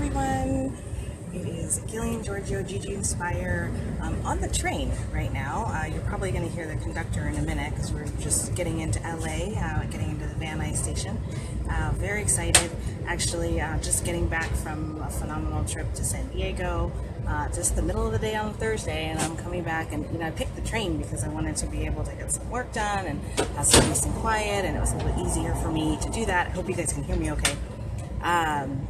everyone. It is Gillian Giorgio, GGinspire. On the train right now. You're probably going to hear the conductor in a minute because we're just getting into LA, getting into the Van Nuys station. Very excited. Actually, just getting back from a phenomenal trip to San Diego. Just the middle of the day on Thursday, and I'm coming back, and I picked the train because I wanted to be able to get some work done and have some peace and quiet, and it was a little easier for me to do that. I hope you guys can hear me okay.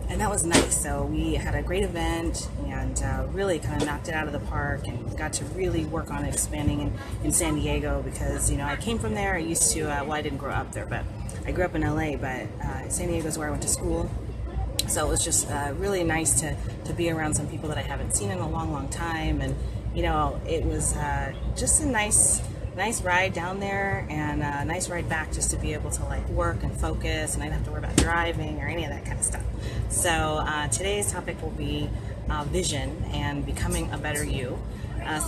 And that was nice. So we had a great event and really kind of knocked it out of the park and got to really work on expanding in San Diego because, I came from there. I used to, I didn't grow up there, but I grew up in LA, but San Diego is where I went to school. So it was just really nice to be around some people that I haven't seen in a long, long time. And, it was just a nice ride down there and a nice ride back just to be able to work and focus, and I didn't have to worry about driving or any of that kind of stuff. So today's topic will be vision and becoming a better you.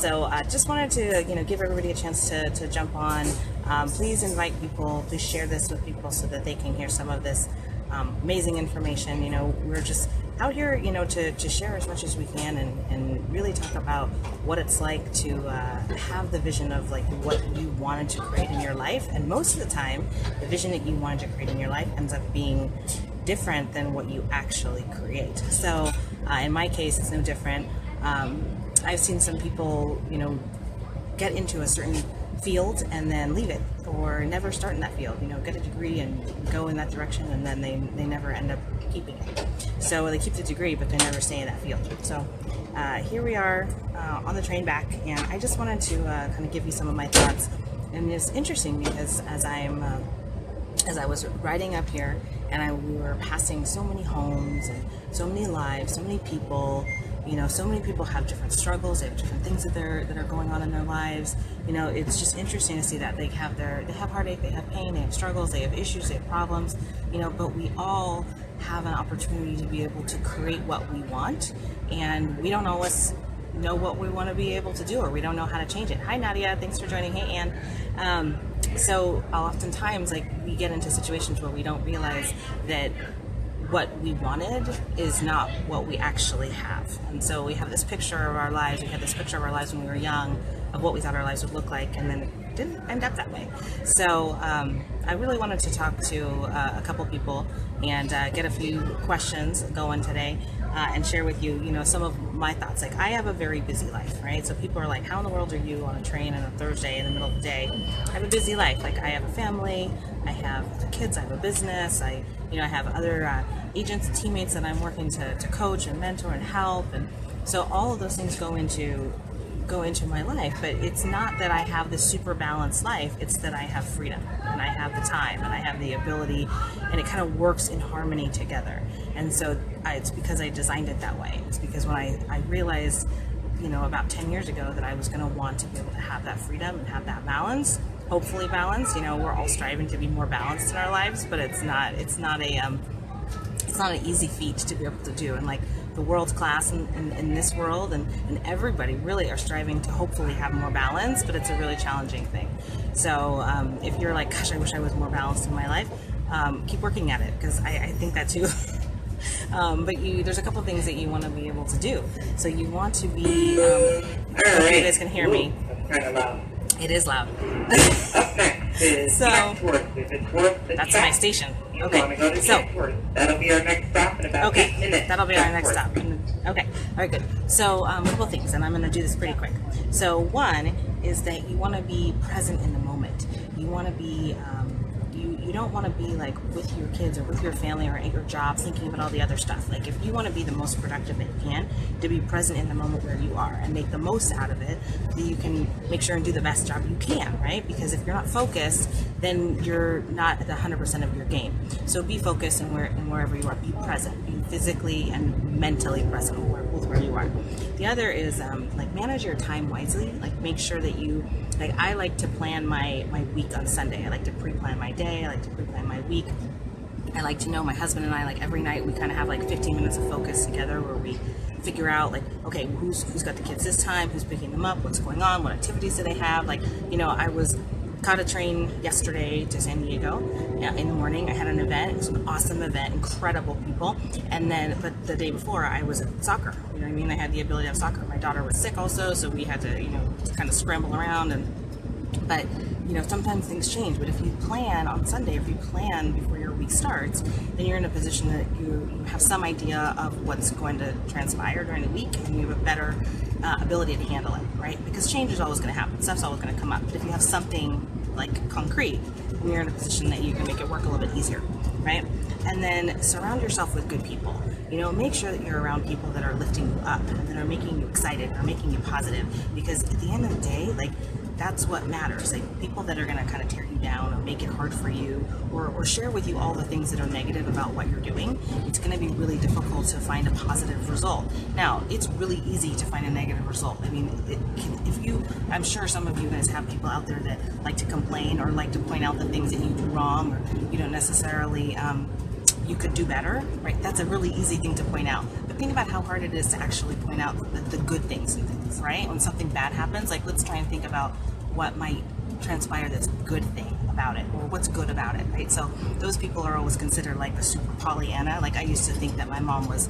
So just wanted to give everybody a chance to jump on. Please invite people, please share this with people so that they can hear some of this amazing information. We're just out here, to share as much as we can and really talk about what it's like to have the vision of what you wanted to create in your life. And most of the time, the vision that you wanted to create in your life ends up being different than what you actually create. So in my case, it's no different. I've seen some people, get into a certain field and then leave it, or never start in that field, get a degree and go in that direction, and then they never end up keeping it. So they keep the degree, but they never stay in that field. So here we are on the train back, and I just wanted to kind of give you some of my thoughts. And it's interesting because as I was riding up here, and we were passing so many homes and so many lives, so many people. So many people have different struggles. They have different things that are going on in their lives. It's just interesting to see that they have heartache, they have pain, they have struggles, they have issues, they have problems. But we all have an opportunity to be able to create what we want, and we don't always know what we want to be able to do, or we don't know how to change it. Hi Nadia, thanks for joining. Hey Ann. So oftentimes, we get into situations where we don't realize that what we wanted is not what we actually have. And so we have this picture of our lives, we had this picture of our lives when we were young, of what we thought our lives would look like, and then it didn't end up that way. So I really wanted to talk to a couple people and get a few questions going today and share with you, some of my thoughts. I have a very busy life, right? So people are like, how in the world are you on a train on a Thursday in the middle of the day? I have a busy life. I have a family, I have kids, I have a business, I have other agents and teammates that I'm working to coach and mentor and help, and so all of those things go into my life. But it's not that I have this super balanced life, it's that I have freedom, and I have the time, and I have the ability, and it kind of works in harmony together. And so it's because I designed it that way. It's because when I realized, about 10 years ago, that I was going to want to be able to have that freedom and have that balance, hopefully balance. We're all striving to be more balanced in our lives, but it's not an easy feat to be able to do. And the world's class in this world and everybody really are striving to hopefully have more balance, but it's a really challenging thing. So if you're like, gosh, I wish I was more balanced in my life, keep working at it, because I think that too. But there's a couple things that you want to be able to do. So you want to be, I don't know if you guys can hear me. Kind of loud. It is loud. So that's my station. Okay, so that'll be our next stop in about 8 minutes. That'll be our next stop. Okay, all right, good. So a couple things, and I'm going to do this pretty quick. So one is that you want to be present in the moment. You want to be you don't want to be with your kids or with your family or at your job thinking about all the other stuff. If you want to be the most productive that you can, to be present in the moment where you are and make the most out of it, so you can make sure and do the best job you can, right? Because if you're not focused, then you're not at the 100% of your game. So be focused in wherever you are. Be present. Be physically and mentally present with where you are. The other is manage your time wisely. Make sure that you, I like to plan my week on Sunday. I like to pre-plan my day. I like to pre-plan my week. I like to know, my husband and I, every night we kind of have 15 minutes of focus together where we figure out okay, who's got the kids this time, who's picking them up, what's going on, what activities do they have. I was caught a train yesterday to San Diego in the morning. I had an event. It was an awesome event, incredible people. And then, but the day before I was at soccer. You know what I mean? I had the ability to have soccer. My daughter was sick also, so we had to, kind of scramble around. But sometimes things change. But if you plan on Sunday, if you plan before your week starts, then you're in a position that you have some idea of what's going to transpire during the week, and you have a better ability to handle it, right? Because change is always going to happen. Stuff's always going to come up. But if you have something like concrete, then you're in a position that you can make it work a little bit easier, right? And then surround yourself with good people. Make sure that you're around people that are lifting you up and that are making you excited, or making you positive. Because at the end of the day, that's what matters. People that are going to kind of tear you down or make it hard for you, or share with you all the things that are negative about what you're doing, it's going to be really difficult to find a positive result. Now, it's really easy to find a negative result. I mean, I'm sure some of you guys have people out there that like to complain or like to point out the things that you do wrong, or you don't necessarily, you could do better, right? That's a really easy thing to point out. But think about how hard it is to actually point out the good things and things, right? When something bad happens, let's try and think about what might transpire that's a good thing about it, or what's good about it, right? So those people are always considered the super Pollyanna. I used to think that my mom was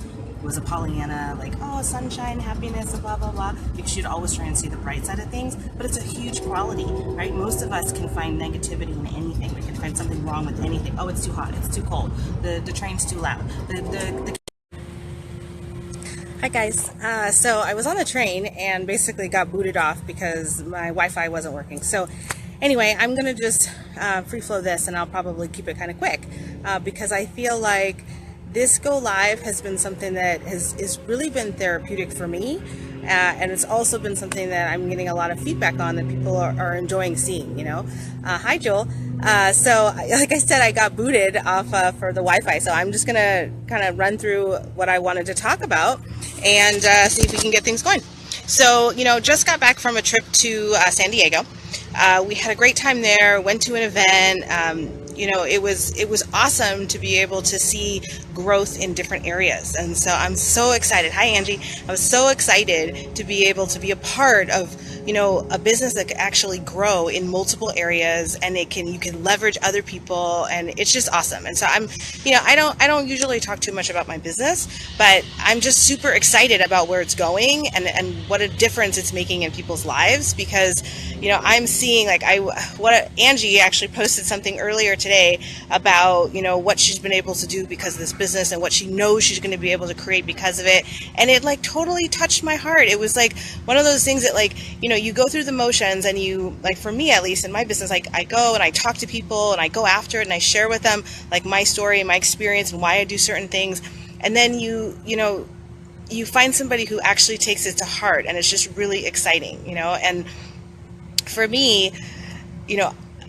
a Pollyanna, oh, sunshine, happiness, and blah, blah, blah, because she'd always try and see the bright side of things. But it's a huge quality, right? Most of us can find negativity in anything. We can find something wrong with anything. Oh, it's too hot, it's too cold, the train's too loud, Hi guys, so I was on the train and basically got booted off because my Wi-Fi wasn't working. So anyway, I'm gonna just free flow this, and I'll probably keep it kind of quick because I feel like this go live has been something that has really been therapeutic for me, and it's also been something that I'm getting a lot of feedback on that people are enjoying seeing. Hi Joel. So like I said, I got booted off for the Wi-Fi, so I'm just gonna kind of run through what I wanted to talk about and see if we can get things going. So just got back from a trip to San Diego. We had a great time there, went to an event. It was awesome to be able to see growth in different areas. And so I'm so excited. Hi, Angie. I was so excited to be able to be a part of, a business that can actually grow in multiple areas, and you can leverage other people, and it's just awesome. And so I don't usually talk too much about my business, but I'm just super excited about where it's going and what a difference it's making in people's lives, because, I'm seeing Angie actually posted something earlier today about, what she's been able to do because of this business and what she knows she's going to be able to create because of it. And it totally touched my heart. It was one of those things that you go through the motions, and for me, at least in my business, I go and I talk to people and I go after it and I share with them my story and my experience and why I do certain things. And then you find somebody who actually takes it to heart, and it's just really exciting, and for me,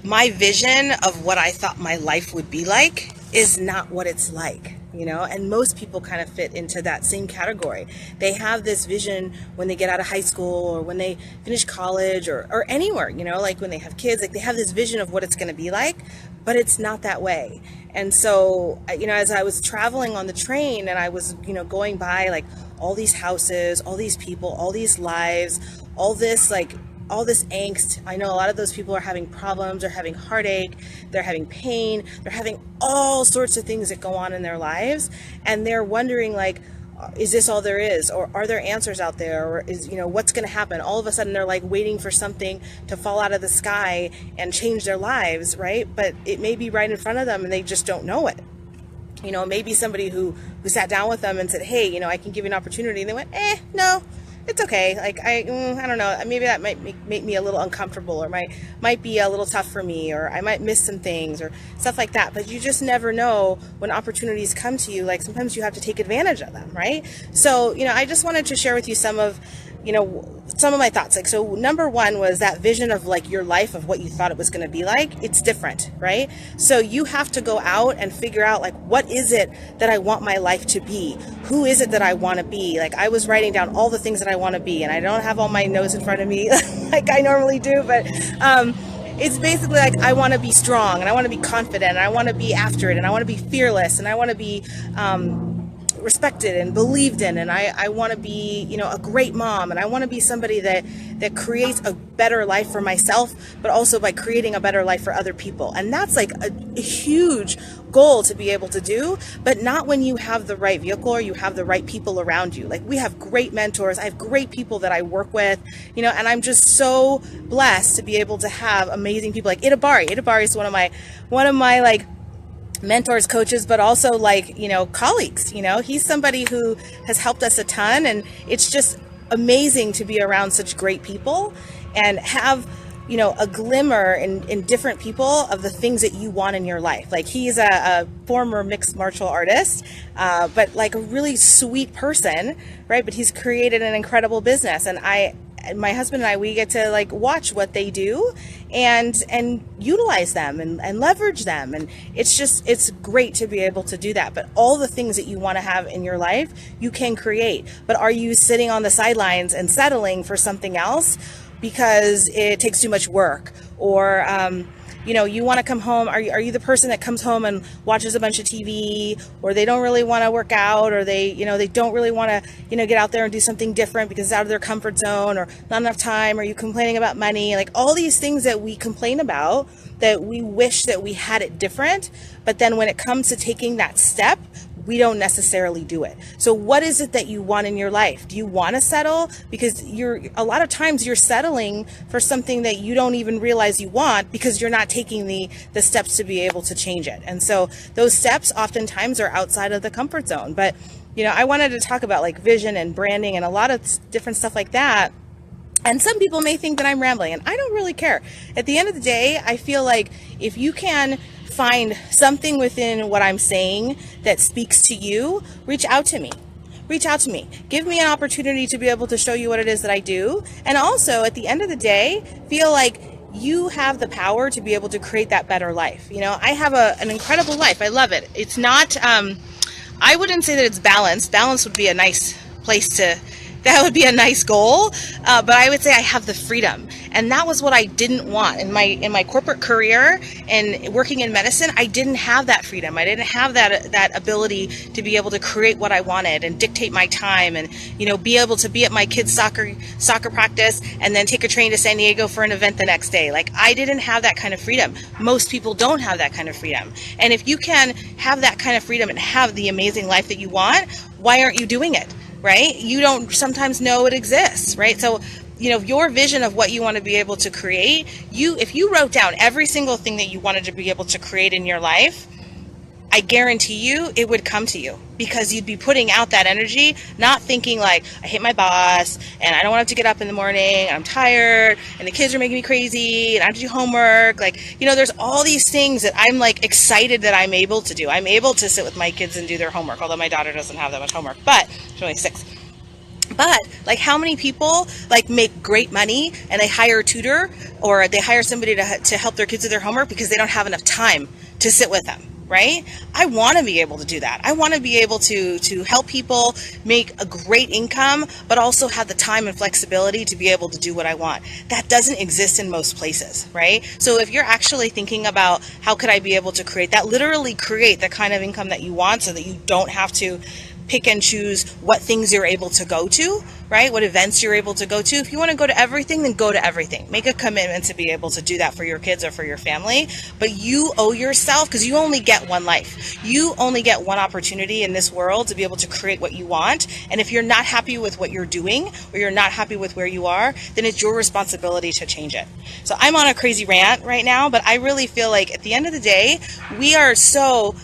my vision of what I thought my life would be like is not what it's like, and most people kind of fit into that same category. They have this vision when they get out of high school, or when they finish college, or anywhere, when they have kids, they have this vision of what it's going to be like, but it's not that way. And so, as I was traveling on the train, and I was, going by all these houses, all these people, all these lives, all this angst. I know a lot of those people are having problems, they're having heartache, they're having pain, they're having all sorts of things that go on in their lives, and they're wondering is this all there is, or are there answers out there, or is what's going to happen? All of a sudden they're waiting for something to fall out of the sky and change their lives, right? But it may be right in front of them and they just don't know it. Maybe somebody who sat down with them and said, hey, I can give you an opportunity, and they went, no, it's okay. I don't know. Maybe that might make me a little uncomfortable, or might be a little tough for me, or I might miss some things, or stuff like that. But you just never know when opportunities come to you. Sometimes you have to take advantage of them, right? So, I just wanted to share with you some of my thoughts. So number one was that vision of your life, of what you thought it was going to be like. It's different, right? So you have to go out and figure out what is it that I want my life to be? Who is it that I want to be? I was writing down all the things that I want to be, and I don't have all my notes in front of me like I normally do, but it's basically I want to be strong, and I want to be confident, and I want to be after it, and I want to be fearless, and I want to be respected and believed in, and I want to be, you know, a great mom, and I want to be somebody that creates a better life for myself, but also by creating a better life for other people. And that's like a huge goal to be able to do, but not when you have the right vehicle or you have the right people around you. Like, we have great mentors. I have great people that I work with, you know, and I'm just so blessed to be able to have amazing people like Itabari. Itabari is one of my like mentors, coaches, but also like, you know, colleagues. You know, he's somebody who has helped us a ton, and it's just amazing to be around such great people and have, you know, a glimmer in different people of the things that you want in your life. Like, he's a former mixed martial artist, but like a really sweet person, right? But he's created an incredible business, and my husband and I, we get to like watch what they do and utilize them and leverage them. And it's great to be able to do that. But all the things that you want to have in your life, you can create. But are you sitting on the sidelines and settling for something else because it takes too much work? Or, you know, you want to come home. Are you the person that comes home and watches a bunch of TV, or they don't really want to work out, or they don't really want to, you know, get out there and do something different because it's out of their comfort zone, or not enough time? Are you complaining about money? Like, all these things that we complain about, that we wish that we had it different, but then when it comes to taking that step, we don't necessarily do it. So what is it that you want in your life? Do you want to settle? Because a lot of times you're settling for something that you don't even realize you want, because you're not taking the steps to be able to change it. And so those steps oftentimes are outside of the comfort zone. But, you know, I wanted to talk about like vision and branding and a lot of different stuff like that. And some people may think that I'm rambling, and I don't really care. At the end of the day, I feel like if you can find something within what I'm saying that speaks to you, reach out to me. Reach out to me. Give me an opportunity to be able to show you what it is that I do. And also, at the end of the day, feel like you have the power to be able to create that better life. You know, I have an incredible life. I love it. It's not, I wouldn't say that it's balanced. Balance would be a nice place to, that would be a nice goal, but I would say I have the freedom, and that was what I didn't want in my corporate career and working in medicine. I didn't have that freedom. I didn't have that ability to be able to create what I wanted and dictate my time, and, you know, be able to be at my kids' soccer practice and then take a train to San Diego for an event the next day. Like, I didn't have that kind of freedom. Most people don't have that kind of freedom. And if you can have that kind of freedom and have the amazing life that you want, why aren't you doing it? Right? You don't sometimes know it exists, right? So, you know, your vision of what you want to be able to create, if you wrote down every single thing that you wanted to be able to create in your life, I guarantee you it would come to you, because you'd be putting out that energy, not thinking like, I hate my boss and I don't want to have to get up in the morning and I'm tired and the kids are making me crazy and I have to do homework. Like, you know, there's all these things that I'm like excited that I'm able to do. I'm able to sit with my kids and do their homework, although my daughter doesn't have that much homework, but she's only 6. But like, how many people like make great money and they hire a tutor or they hire somebody to help their kids with their homework because they don't have enough time to sit with them? Right? I want to be able to do that. I want to be able to help people make a great income, but also have the time and flexibility to be able to do what I want. That doesn't exist in most places, right? So if you're actually thinking about how could I be able to create that, literally create the kind of income that you want so that you don't have to pick and choose what things you're able to go to, right? What events you're able to go to. If you want to go to everything, then go to everything. Make a commitment to be able to do that for your kids or for your family. But you owe yourself, because you only get one life. You only get one opportunity in this world to be able to create what you want. And if you're not happy with what you're doing, or you're not happy with where you are, then it's your responsibility to change it. So I'm on a crazy rant right now, but I really feel like at the end of the day, we are so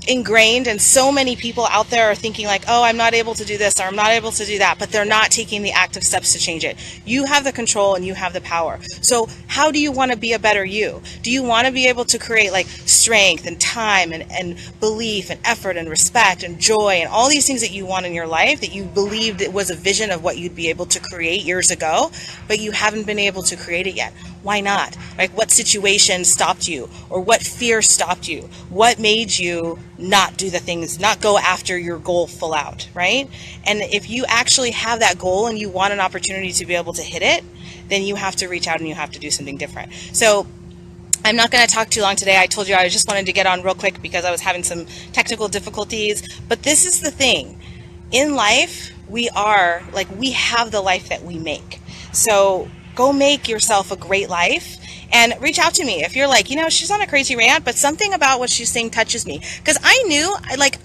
ingrained, and so many people out there are thinking like, oh, I'm not able to do this or I'm not able to do that, but they're not taking the active steps to change it. You have the control and you have the power. So how do you want to be a better you? Do you want to be able to create like strength and time and belief and effort and respect and joy and all these things that you want in your life that you believed it was a vision of what you'd be able to create years ago, but you haven't been able to create it yet? Why not? Like, what situation stopped you, or what fear stopped you? What made you not do the things, not go after your goal full out, right? And if you actually have that goal and you want an opportunity to be able to hit it, then you have to reach out and you have to do something different. So I'm not going to talk too long today. I told you I just wanted to get on real quick because I was having some technical difficulties. But this is the thing. In life, we have the life that we make. So go make yourself a great life and reach out to me if you're like, she's on a crazy rant, but something about what she's saying touches me. Because I knew,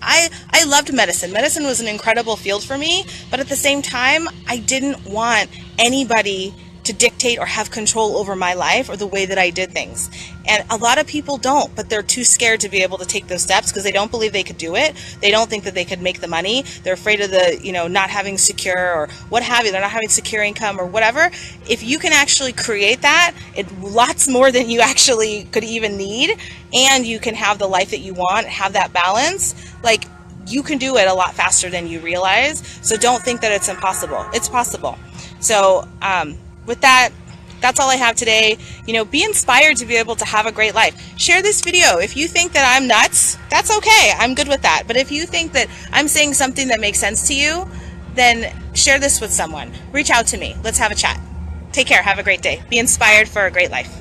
I loved medicine. Medicine was an incredible field for me, but at the same time, I didn't want anybody to dictate or have control over my life or the way that I did things. And a lot of people don't, but they're too scared to be able to take those steps because they don't believe they could do it. They don't think that they could make the money. They're afraid of the, not having secure or what have you. They're not having secure income or whatever. If you can actually create that, it's lots more than you actually could even need, and you can have the life that you want, have that balance, you can do it a lot faster than you realize. So don't think that it's impossible. It's possible. So, with that, that's all I have today. Be inspired to be able to have a great life. Share this video. If you think that I'm nuts, that's okay. I'm good with that. But if you think that I'm saying something that makes sense to you, then share this with someone. Reach out to me. Let's have a chat. Take care. Have a great day. Be inspired for a great life.